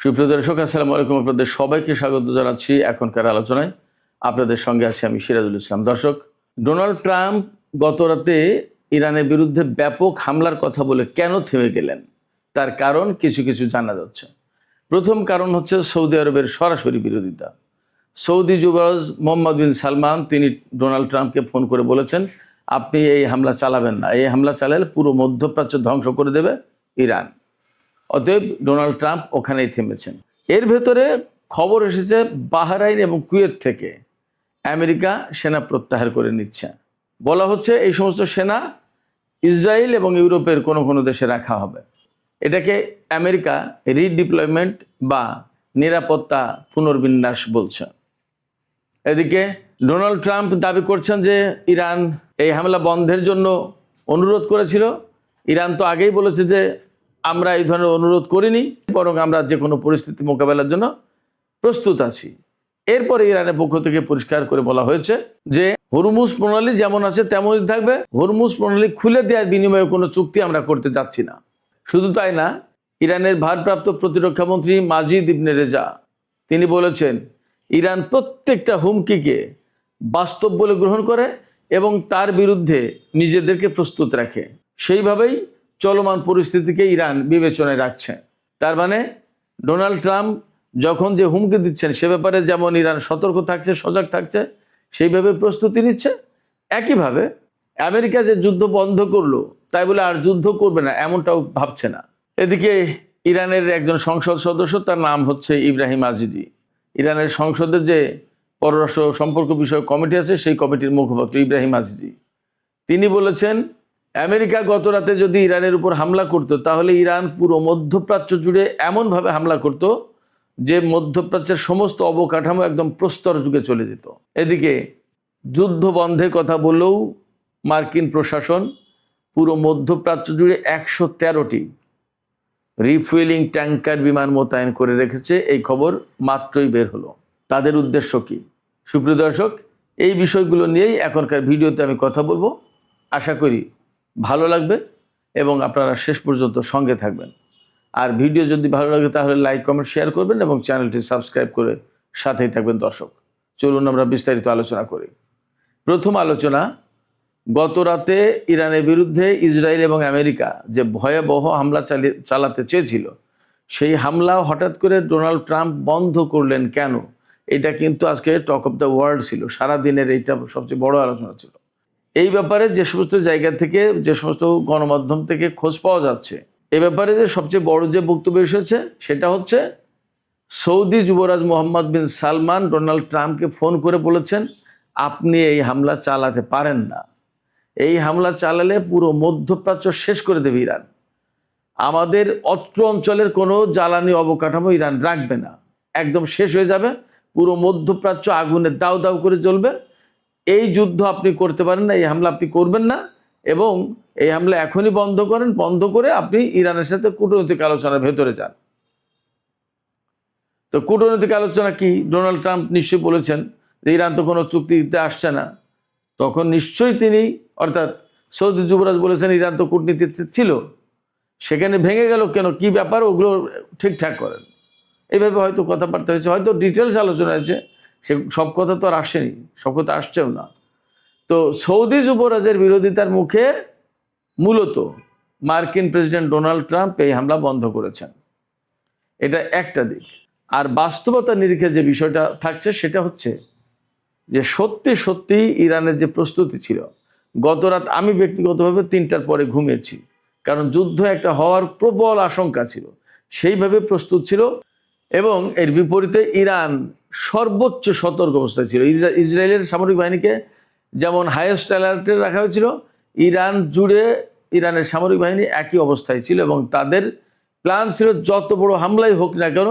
সুপ্রিয় দর্শক, আসসালামু আলাইকুম। আপনাদের সবাইকে স্বাগত জানাচ্ছি এখনকার আলোচনায়। আপনাদের সঙ্গে আছি আমি সিরাজুল ইসলাম। দর্শক, ডোনাল্ড ট্রাম্প গত রাতে ইরানের বিরুদ্ধে ব্যাপক হামলার কথা বলে কেন থেমে গেলেন, তার কারণ কিছু কিছু জানা যাচ্ছে। প্রথম কারণ হচ্ছে সৌদি আরবের সরাসরি বিরোধিতা। সৌদি যুবরাজ মোহাম্মদ বিন সালমান তিনি ডোনাল্ড ট্রাম্পকে ফোন করে বলেছেন, আপনি এই হামলা চালাবেন না, এই হামলা চালালে পুরো মধ্যপ্রাচ্য ধ্বংস করে দেবে ইরান। অতএব ডোনাল্ড ট্রাম্প ওখানেই থেমেছেন। এর ভেতরে খবর এসেছে বাহরাইন এবং কুয়েত থেকে আমেরিকা সেনা প্রত্যাহার করে নিচ্ছে। বলা হচ্ছে এই সমস্ত সেনা ইসরায়েল এবং ইউরোপের কোনো কোনো দেশে রাখা হবে। এটাকে আমেরিকা রিডিপ্লয়মেন্ট বা নিরাপত্তা পুনর্বিন্যাস বলছে। এদিকে ডোনাল্ড ট্রাম্প দাবি করছেন যে ইরান এই হামলা বন্ধের জন্য অনুরোধ করেছিল। ইরান তো আগেই বলেছে যে আমরা এই ধরনের অনুরোধ করিনি, বরং আমরা যে কোনো পরিস্থিতি মোকাবেলার জন্য প্রস্তুত আছি। এরপরে ইরানের পক্ষ থেকে পরিষ্কার করে বলা হয়েছে যে হরমুজ প্রণালী যেমন আছে তেমনই থাকবে, হরমুজ প্রণালী খুলে দেওয়ার বিনিময়ে কোনো চুক্তি আমরা করতে যাচ্ছি না। শুধু তাই না, ইরানের ভারপ্রাপ্ত প্রতিরক্ষা মন্ত্রী মাজিদ ইবনে রেজা তিনি বলেছেন ইরান প্রত্যেকটা হুমকিকে বাস্তব বলে গ্রহণ করে এবং তার বিরুদ্ধে নিজেদেরকে প্রস্তুত রাখে। সেইভাবেই চলমান পরিস্থিতিকে ইরান বিবেচনায় রাখছে। তার মানে ডোনাল্ড ট্রাম্প যখন যে হুমকি দিচ্ছেন সে ব্যাপারে যেমন ইরান সতর্ক থাকছে, সজাগ থাকছে, সেইভাবে প্রস্তুতি নিচ্ছে। একইভাবে আমেরিকা যে যুদ্ধ বন্ধ করলো তাই বলে আর যুদ্ধ করবে না এমনটাও ভাবছে না। এদিকে ইরানের একজন সংসদ সদস্য, তার নাম হচ্ছে ইব্রাহিম আজিজি, ইরানের সংসদের যে পররাষ্ট্র সম্পর্ক বিষয়ক কমিটি আছে সেই কমিটির মুখপাত্র ইব্রাহিম আজিজি তিনি বলেছেন আমেরিকা গত রাতে যদি ইরানের উপর হামলা করত তাহলে ইরান পুরো মধ্যপ্রাচ্য জুড়ে এমনভাবে হামলা করত যে মধ্যপ্রাচ্যের সমস্ত অবকাঠামো একদম প্রস্তর যুগে চলে যেত। এদিকে যুদ্ধ বন্ধের কথা বললেও মার্কিন প্রশাসন পুরো মধ্যপ্রাচ্য জুড়ে 113টি রিফুয়েলিং ট্যাঙ্কার বিমান মোতায়েন করে রেখেছে। এই খবর মাত্রই বের হলো। তাদের উদ্দেশ্য কি? সুপ্রিয় দর্শক, এই বিষয়গুলো নিয়েই এখনকার ভিডিওতে আমি কথা বলবো। আশা করি ভালো লাগবে এবং আপনারা শেষ পর্যন্ত সঙ্গে থাকবেন। আর ভিডিও যদি ভালো লাগে তাহলে লাইক, কমেন্ট, শেয়ার করবেন এবং চ্যানেলটি সাবস্ক্রাইব করে সাথেই থাকবেন। দর্শক, চলুন আমরা বিস্তারিত আলোচনা করি। প্রথম আলোচনা, গত রাতে ইরানের বিরুদ্ধে ইসরায়েল এবং আমেরিকা যে ভয়াবহ হামলা চালাতে চেয়েছিল সেই হামলা হঠাৎ করে ডোনাল্ড ট্রাম্প বন্ধ করলেন কেন? এটা কিন্তু আজকে টক অফ দ্য ওয়ার্ল্ড ছিল, সারাদিনের এইটা সবচেয়ে বড় আলোচনা ছিল। এই ব্যাপারে যে সমস্ত জায়গা থেকে, যে সমস্ত গণমাধ্যম থেকে খোঁজ পাওয়া যাচ্ছে, এ ব্যাপারে যে সবচেয়ে বড় যে বক্তব্য এসেছে সেটা হচ্ছে সৌদি যুবরাজ মোহাম্মদ বিন সালমান ডোনাল্ড ট্রাম্পকে ফোন করে বলেছেন আপনি এই হামলা চালাতে পারেন না, এই হামলা চালালে পুরো মধ্যপ্রাচ্য শেষ করে দেবে ইরান, আমাদের অত্র অঞ্চলের কোনো জ্বালানি অবকাঠামো ইরান রাখবে না, একদম শেষ হয়ে যাবে, পুরো মধ্যপ্রাচ্য আগুনে দাউ দাউ করে জ্বলবে। এই যুদ্ধ আপনি করতে পারেন না, এই হামলা আপনি করবেন না এবং এই হামলা এখনই বন্ধ করেন, বন্ধ করে আপনি ইরানের সাথে কূটনৈতিক আলোচনার ভেতরে যান। তো কূটনৈতিক আলোচনা কি? ডোনাল্ড ট্রাম্প নিশ্চয়ই বলেছেন যে ইরান তো কোনো চুক্তিতে আসছে না, তখন নিশ্চয়ই তিনি অর্থাৎ সৌদি যুবরাজ বলেছেন ইরান তো কূটনীতিতে ছিল, সেখানে ভেঙে গেল কেন, কি ব্যাপার, ওগুলো ঠিকঠাক করেন। এইভাবে হয়তো কথাবার্তা হয়েছে, হয়তো ডিটেলস আলোচনা হয়েছে, সে সব কথা তো আর আসেনি, সব কথা আসছেও না। তো সৌদি যুবরাজের বিরোধিতার মুখে মূলত মার্কিন প্রেসিডেন্ট ডোনাল্ড ট্রাম্প এই হামলা বন্ধ করেছেন। এটা একটা দিক। আর বাস্তবতার নিরিখে যে বিষয়টা থাকছে সেটা হচ্ছে যে সত্যি সত্যি ইরানের যে প্রস্তুতি ছিল, গত রাত আমি ব্যক্তিগতভাবে 3টার পরে ঘুমিয়েছি, কারণ যুদ্ধ একটা হওয়ার প্রবল আশঙ্কা ছিল, সেইভাবে প্রস্তুত ছিল। এবং এর বিপরীতে ইরান সর্বোচ্চ সতর্ক অবস্থায় ছিল। ইসরায়েলের সামরিক বাহিনীকে যেমন হাইয়েস্ট অ্যালার্টে রাখা হয়েছিল, ইরান জুড়ে ইরানের সামরিক বাহিনী একই অবস্থায় ছিল এবং তাদের প্ল্যান ছিল যত বড় হামলাই হোক না কেন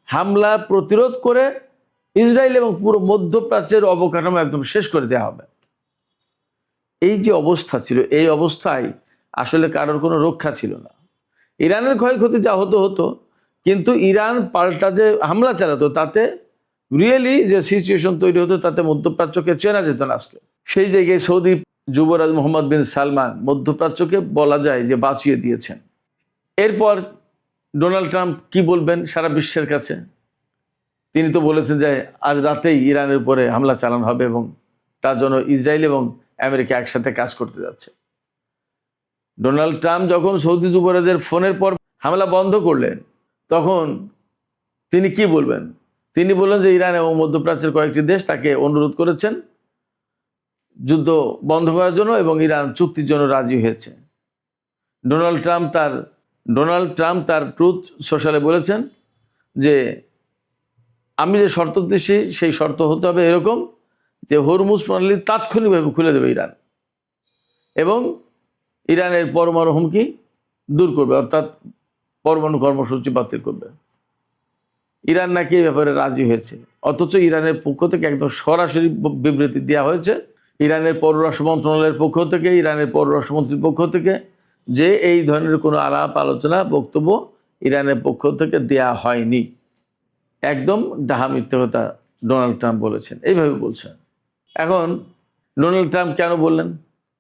হামলা প্রতিরোধ করে ইসরায়েল এবং পুরো মধ্যপ্রাচ্যের অবকাঠামো একদম শেষ করে দেওয়া হবে। এই যে অবস্থা ছিল, এই অবস্থায় আসলে কারোর কোনো রক্ষা ছিল না। ইরানের ক্ষয়ক্ষতি যা হতো হতো, কিন্তু ইরান পাল্টা যে হামলা চালাতো তাতে রিয়েলি যে সিচুয়েশন তৈরি হতো তাতে মধ্যপ্রাচ্যকে চেনা যেত না আজকে। সেই জায়গায় সৌদি যুবরাজ মোহাম্মদ বিন সালমান মধ্যপ্রাচ্যকে বলা যায় যে বাঁচিয়ে দিয়েছেন। এরপর ডোনাল্ড ট্রাম্প কি বলবেন সারা বিশ্বের কাছে? তিনি তো বলেছেন যে আজ রাতেই ইরানের উপরে হামলা চালানো হবে এবং তার জন্য ইসরায়েল এবং আমেরিকা একসাথে কাজ করতে যাচ্ছে। ডোনাল্ড ট্রাম্প যখন সৌদি যুবরাজের ফোনের পর হামলা বন্ধ করলেন, তখন তিনি কি বলবেন? তিনি বললেন যে ইরান এবং মধ্যপ্রাচ্যের কয়েকটি দেশ তাকে অনুরোধ করেছেন যুদ্ধ বন্ধ করার জন্য এবং ইরান চুক্তির জন্য রাজি হয়েছে। ডোনাল্ড ট্রাম্প তার ট্রুথ সোশ্যালে বলেছেন যে আমি যে শর্ত দিচ্ছি সেই শর্ত হতে হবে এরকম যে হরমুজ প্রণালী তাৎক্ষণিকভাবে খুলে দেবে ইরান এবং ইরানের পরমাণু হুমকি দূর করবে, অর্থাৎ পরমাণু কর্মসূচি বাতিল করবে। ইরান নাকি এই ব্যাপারে রাজি হয়েছে, অথচ ইরানের পক্ষ থেকে একদম সরাসরি বিবৃতি দেওয়া হয়েছে ইরানের পররাষ্ট্র মন্ত্রণালয়ের পক্ষ থেকে, ইরানের পররাষ্ট্রমন্ত্রীর পক্ষ থেকে, যে এই ধরনের কোনো আলাপ আলোচনা বক্তব্য ইরানের পক্ষ থেকে দেয়া হয়নি। একদম ডাহা মিথ্যে কথা ডোনাল্ড ট্রাম্প বলেছেন, এইভাবে বলছেন। এখন ডোনাল্ড ট্রাম্প কেন বললেন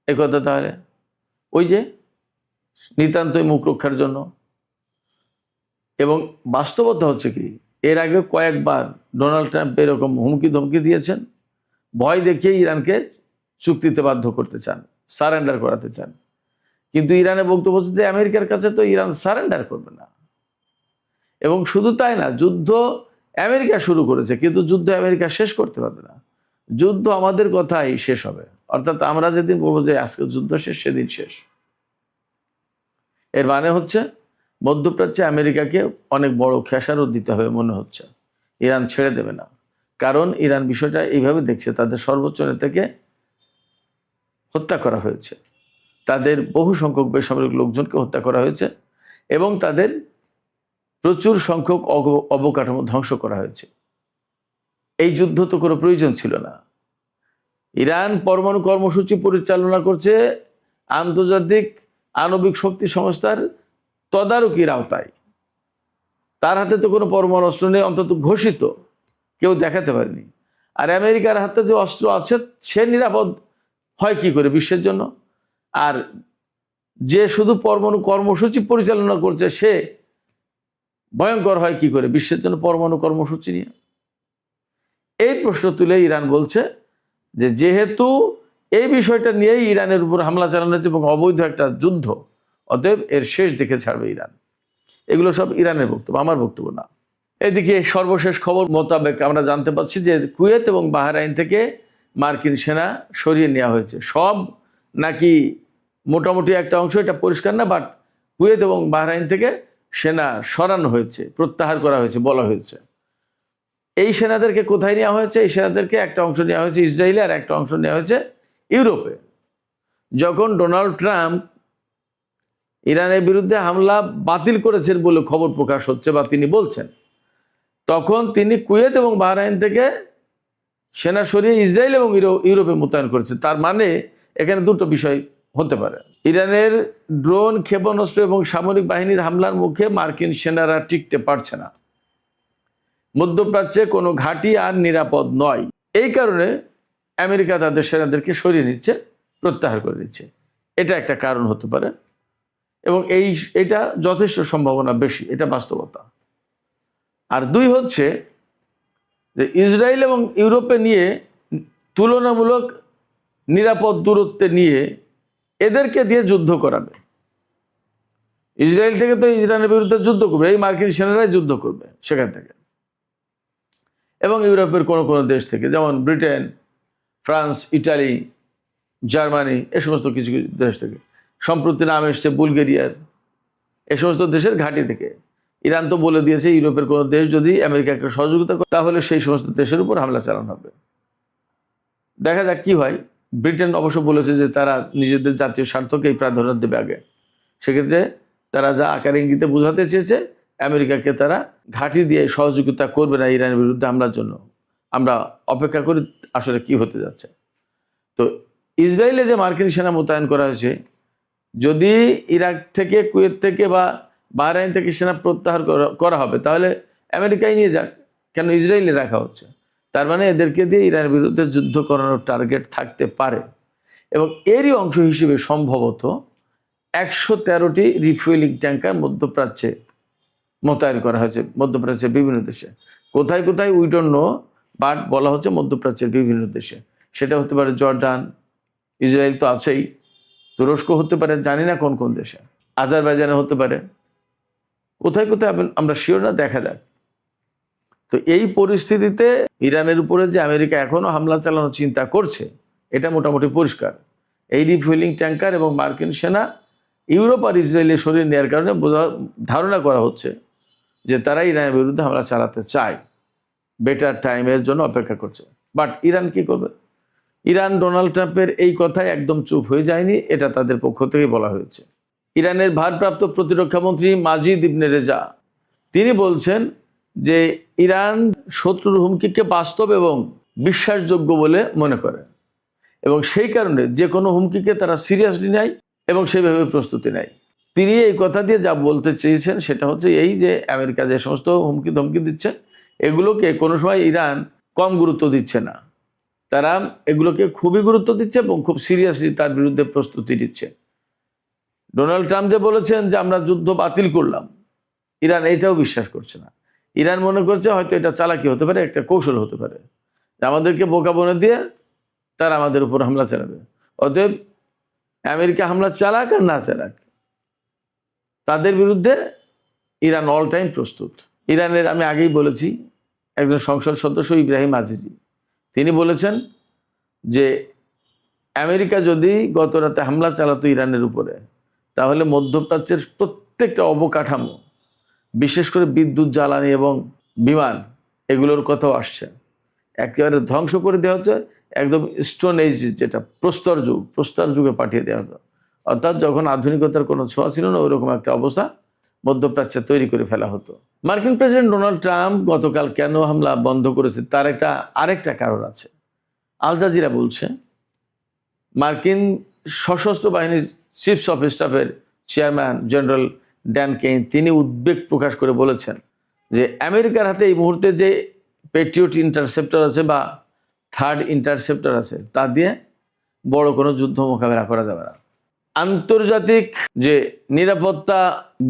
এ কথা? তাহলে ওই যে নিতান্তই মুখ রক্ষার জন্য। এবং বাস্তবতা হচ্ছে কি, এর আগে কয়েকবার ডোনাল্ড ট্রাম্প এরকম হুমকি ধমকি দিয়েছেন, ভয় দেখিয়ে ইরানকে চুক্তিতে বাধ্য করতে চান, সারেন্ডার করাতে চান। কিন্তু ইরানের বক্তব্য হচ্ছে যে আমেরিকার কাছে তো ইরান সারেন্ডার করবে না। এবং শুধু তাই না, যুদ্ধ আমেরিকা শুরু করেছে, কিন্তু যুদ্ধ আমেরিকা শেষ করতে পারবে না। যুদ্ধ আমাদের কথাই শেষ হবে, অর্থাৎ আমরা যেদিন বলবো যে আজকে যুদ্ধ শেষ, সেদিন শেষ। এর মানে হচ্ছে মধ্যপ্রাচ্যে আমেরিকাকে অনেক বড় খেসারত দিতে হবে মনে হচ্ছে, ইরান ছেড়ে দেবে না। কারণ ইরান বিষয়টা এইভাবে দেখছে, তাদের সর্বোচ্চ নেতাকে হত্যা করা হয়েছে, তাদের বহু সংখ্যক বেসামরিক লোকজনকে হত্যা করা হয়েছে এবং তাদের প্রচুর সংখ্যক অবকাঠামো ধ্বংস করা হয়েছে। এই যুদ্ধ তো কোনো প্রয়োজন ছিল না। ইরান পরমাণু কর্মসূচি পরিচালনা করছে আন্তর্জাতিক আণবিক শক্তি সংস্থার তদারকির আওতায়। তার হাতে তো কোনো পরমাণু অস্ত্র নেই, অন্তত ঘোষিত, কেউ দেখাতে পারেনি। আর আমেরিকার হাতে যে অস্ত্র আছে সে নিরাপদ হয় কি করে বিশ্বের জন্য? আর যে শুধু পরমাণু কর্মসূচি পরিচালনা করছে সে ভয়ঙ্কর হয় কি করে বিশ্বের জন্য পরমাণু কর্মসূচি নিয়ে? এই প্রশ্ন তুলে ইরান বলছে যে যেহেতু এই বিষয়টা নিয়েই ইরানের উপর হামলা চালানো হয়েছে এবং অবৈধ একটা যুদ্ধ, অতএব এর শেষ দেখে ছাড়বে ইরান। এগুলো সব ইরানের বক্তব্য, আমার বক্তব্য না। এদিকে সর্বশেষ খবর মোতাবেক আমরা জানতে পারছি যে কুয়েত এবং বাহরাইন থেকে মার্কিন সেনা সরিয়ে নেওয়া হয়েছে। সব নাকি মোটামুটি একটা অংশ, এটা পরিষ্কার না, বাট কুয়েত এবং বাহরাইন থেকে সেনা সরানো হয়েছে, প্রত্যাহার করা হয়েছে বলা হয়েছে। এই সেনাদেরকে কোথায় নেওয়া হয়েছে? এই সেনাদেরকে একটা অংশ নেওয়া হয়েছে ইসরায়েলে, আর একটা অংশ নেওয়া হয়েছে ইউরোপে। যখন ডোনাল্ড ট্রাম্প ইরানের বিরুদ্ধে হামলা বাতিল করেছেন বলে খবর প্রকাশ হচ্ছে বা তিনি বলছেন, তখন তিনি কুয়েত এবং বাহরাইন থেকে সেনা সরিয়ে ইসরায়েল এবং ইউরোপে মোতায়েন করেছে। তার মানে এখানে দুটো বিষয় হতে পারে। ইরানের ড্রোন, ক্ষেপণাস্ত্র এবং সামরিক বাহিনীর হামলার মুখে মার্কিন সেনারা টিকতে পারছে না। মধ্যপ্রাচ্যে কোনো ঘাঁটি আর নিরাপদ নয়। এই কারণে আমেরিকা তাদের সেনাদেরকে সরিয়ে নিচ্ছে, প্রত্যাহার করে নিচ্ছে। এটা একটা কারণ হতে পারে এবং এটা যথেষ্ট সম্ভাবনা বেশি, এটা বাস্তবতা। আর দুই হচ্ছে যে ইসরায়েল এবং ইউরোপে নিয়ে তুলনামূলক নিরাপদ দূরত্বে নিয়ে এদেরকে দিয়ে যুদ্ধ করাবে। ইসরায়েল থেকে তো ইরানের বিরুদ্ধে যুদ্ধ করবে, এই মার্কিন সেনারাই যুদ্ধ করবে সেখান থেকে, এবং ইউরোপের কোনো কোনো দেশ থেকে, যেমন ব্রিটেন, ফ্রান্স, ইটালি, জার্মানি, এ সমস্ত কিছু কিছু দেশ থেকে। সম্প্রতি নাম এসছে বুলগেরিয়ার, এ সমস্ত দেশের ঘাঁটি থেকে। ইরান তো বলে দিয়েছে ইউরোপের কোনো দেশ যদি আমেরিকাকে সহযোগিতা করে তাহলে সেই সমস্ত দেশের উপর হামলা চালানো হবে। দেখা যাক কি হয়। ব্রিটেন অবশ্য বলেছে যে তারা নিজেদের জাতীয় স্বার্থকেই প্রাধান্য দেবে আগে। সেক্ষেত্রে তারা যা আকার ইঙ্গিতে বোঝাতে চেয়েছে আমেরিকাকে তারা ঘাঁটি দিয়ে সহযোগিতা করবে না ইরানের বিরুদ্ধে হামলার জন্য। আমরা অপেক্ষা করি আসলে কি হতে যাচ্ছে। তো ইসরায়েলে যে মার্কিন সেনা মোতায়েন করা হয়েছে, যদি ইরাক থেকে, কুয়েত থেকে বা বাহরাইন থেকে সেনা প্রত্যাহার করা হবে তাহলে আমেরিকায় নিয়ে যাক, কেন ইসরায়েলে রাখা হচ্ছে? তার মানে এদেরকে দিয়ে ইরানের বিরুদ্ধে যুদ্ধ করানোর টার্গেট থাকতে পারে। এবং এরই অংশ হিসেবে সম্ভবত 113টি রিফুয়েলিং ট্যাঙ্কার মধ্যপ্রাচ্যে মোতায়েন করা হয়েছে মধ্যপ্রাচ্যের বিভিন্ন দেশে। কোথায় কোথায় উই ডোন্ট নো, বাট বলা হচ্ছে মধ্যপ্রাচ্যের বিভিন্ন দেশে। সেটা হতে পারে জর্ডান, ইসরায়েল তো আছেই, তুরস্ক হতে পারে, জানি না কোন কোন দেশে, আজারবাইজানে হতে পারে, কোথায় কোথায় আমরা শিওর না, দেখা যাক। তো এই পরিস্থিতিতে ইরানের উপরে যে আমেরিকা এখনো হামলা চালানোর চিন্তা করছে, এটা মোটামুটি পরিষ্কার। এই রিফুয়েলিং ট্যাঙ্কার এবং মার্কিন সেনা ইউরোপ আর ইসরায়েলের সরিয়ে নেওয়ার কারণে ধারণা করা হচ্ছে যে তারা ইরানের বিরুদ্ধে হামলা চালাতে চায়, বেটার টাইমের জন্য অপেক্ষা করছে। বাট ইরান কি করবে? ইরান ডোনাল্ড ট্রাম্পের এই কথায় একদম চুপ হয়ে যায়নি, এটা তাদের পক্ষ থেকে বলা হয়েছে। ইরানের ভারপ্রাপ্ত প্রতিরক্ষা মন্ত্রী মাজিদ ইবনে রেজা তিনি বলছেন যে ইরান শত্রুর হুমকিকে বাস্তব এবং বিশ্বাসযোগ্য বলে মনে করে এবং সেই কারণে যে কোনো হুমকিকে তারা সিরিয়াসলি নেয় এবং সেইভাবে প্রস্তুতি নেয়। তিনি এই কথা দিয়ে যা বলতে চেয়েছেন সেটা হচ্ছে এই যে আমেরিকা যে সমস্ত হুমকি ধমকি দিচ্ছে এগুলোকে কোনো সময় ইরান কম গুরুত্ব দিচ্ছে না, তারা এগুলোকে খুবই গুরুত্ব দিচ্ছে এবং খুব সিরিয়াসলি তার বিরুদ্ধে প্রস্তুতি নিচ্ছে। ডোনাল্ড ট্রাম্প যে বলেছেন যে আমরা যুদ্ধ বাতিল করলাম, ইরান এটাও বিশ্বাস করছে না। ইরান মনে করছে হয়তো এটা চালাকি হতে পারে, একটা কৌশল হতে পারে, আমাদেরকে বোকা বনে দিয়ে তারা আমাদের উপর হামলা চালাবে। অতএব আমেরিকা হামলা চালাক আর না চালাক, তাদের বিরুদ্ধে ইরান অল টাইম প্রস্তুত। ইরানের আমি আগেই বলেছি একজন সংসদ সদস্য ইব্রাহিম আজিজি তিনি বলেছেন যে আমেরিকা যদি গত রাতে হামলা চালাতো ইরানের উপরে, তাহলে মধ্যপ্রাচ্যের প্রত্যেকটা অবকাঠামো, বিশেষ করে বিদ্যুৎ, জ্বালানি এবং বিমান, এগুলোর কথাও আসছে, একেবারে ধ্বংস করে দেওয়া হচ্ছে। একদম স্টোন এজ, যেটা প্রস্তর যুগে পাঠিয়ে দেওয়া হতো, অর্থাৎ যখন আধুনিকতার কোনো ছোঁয়া ছিল না, ওইরকম একটা অবস্থা মধ্যপ্রাচ্যে তৈরি করে ফেলা হতো। মার্কিন প্রেসিডেন্ট ডোনাল্ড ট্রাম্প গতকাল কেন হামলা বন্ধ করেছে তার আরেকটা কারণ আছে। আল জাজিরা বলছে মার্কিন সশস্ত্র বাহিনীর চিফস অফ স্টাফের চেয়ারম্যান জেনারেল ড্যান কেইন তিনি উদ্বেগ প্রকাশ করে বলেছেন যে আমেরিকার হাতে এই মুহূর্তে যে পেট্রিয়ট ইন্টারসেপ্টর আছে বা থার্ড ইন্টারসেপ্টর আছে, তা দিয়ে বড় কোনো যুদ্ধ মোকাবেলা করা যাবে না। আন্তর্জাতিক যে নিরাপত্তা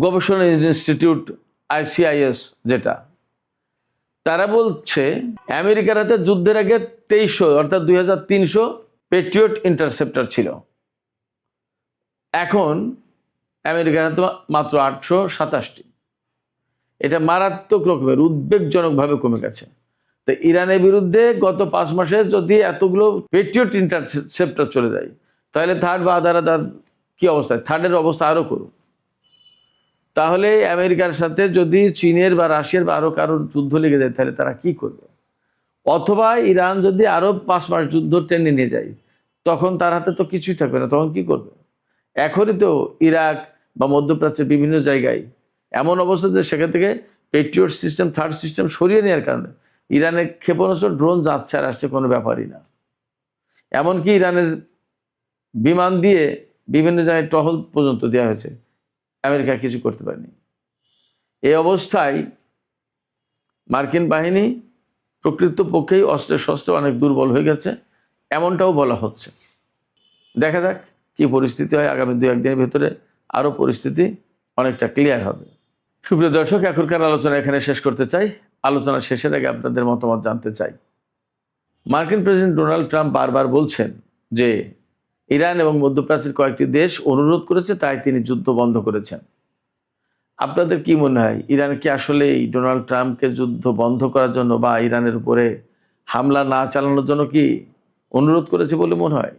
গবেষণা ইনস্টিটিউট ICIS যেটা, তারা বলছে আমেরিকার হাতে যুদ্ধের আগে 2300 অর্থাৎ 2300 পেট্রিয়ট ইন্টারসেপ্টর ছিল, এখন আমেরিকার হাতে মাত্র 827টি। এটা মারাত্মক রকমের উদ্বেগজনকভাবে কমে গেছে। তো ইরানের বিরুদ্ধে গত 5 মাসে যদি এতগুলো পেট্রিয়ট ইন্টারসেপ্টর চলে যায়, তাহলে থার্ড বা আদার কি অবস্থায়, থার্ডের অবস্থা আরও করুন। তাহলে আমেরিকার সাথে যদি চীনের বা রাশিয়ার বা আরও কারোর যুদ্ধ লেগে যায়, তাহলে তারা কি করবে? অথবা ইরান যদি আরও 5 মাস যুদ্ধ টেনে নিয়ে যায়, তখন তার হাতে তো কিছুই থাকবে না, তখন কি করবে? এখনই তো ইরাক বা মধ্যপ্রাচ্যের বিভিন্ন জায়গায় এমন অবস্থা যে সেখান থেকে পেট্রিয়ট সিস্টেম, থার্ড সিস্টেম সরিয়ে নেওয়ার কারণে ইরানের ক্ষেপণাস্ত্র, ড্রোন যাচ্ছে আর আসছে, কোনো ব্যাপারই না। এমনকি ইরানের বিমান দিয়ে বিভিন্ন জায়গায় টহল পর্যন্ত দেওয়া হয়েছে, আমেরিকা কিছু করতে পারেনি। এই অবস্থায় মার্কিন বাহিনী প্রকৃতপক্ষেই অস্ত্রে শস্ত্রে অনেক দুর্বল হয়ে গেছে, এমনটাও বলা হচ্ছে। দেখা যাক কি পরিস্থিতি হয়। আগামী 2-1 দিনের ভেতরে আরও পরিস্থিতি অনেকটা ক্লিয়ার হবে। সুপ্রিয় দর্শক, এখনকার আলোচনা এখানে শেষ করতে চাই। আলোচনা শেষের আগে আপনাদের মতামত জানতে চাই। মার্কিন প্রেসিডেন্ট ডোনাল্ড ট্রাম্প বারবার বলছেন যে ইরান এবং মধ্যপ্রাচ্যের কয়েকটি দেশ অনুরোধ করেছে, তাই তিনি যুদ্ধ বন্ধ করেছেন। আপনাদের কি মনে হয়, ইরান কি আসলে ডোনাল্ড ট্রাম্পকে যুদ্ধ বন্ধ করার জন্য বা ইরানের উপরে হামলা না চালানোর জন্য কি অনুরোধ করেছে বলে মনে হয়?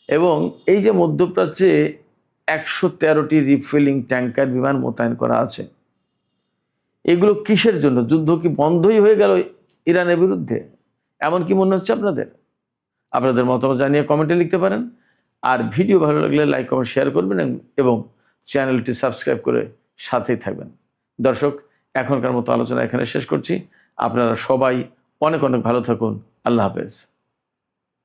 এবং এই যে মধ্যপ্রাচ্যে 113টি রিফুয়েলিং ট্যাঙ্কার বিমান মোতায়েন করা আছে, এগুলো কিসের জন্য? যুদ্ধ কি বন্ধই হয়ে গেল ইরানের বিরুদ্ধে? এমন কি মনে হচ্ছে আপনাদের? আপনাদের মতামত জানিয়ে কমেন্টে লিখতে পারেন। আর ভিডিও ভালো লাগলে লাইক, কমেন্ট, শেয়ার করবেন এবং চ্যানেলটি সাবস্ক্রাইব করে সাথেই থাকবেন। দর্শক, এখনকার মতো আলোচনা এখানে শেষ করছি। আপনারা সবাই অনেক অনেক ভালো থাকুন। আল্লাহ হাফেজ।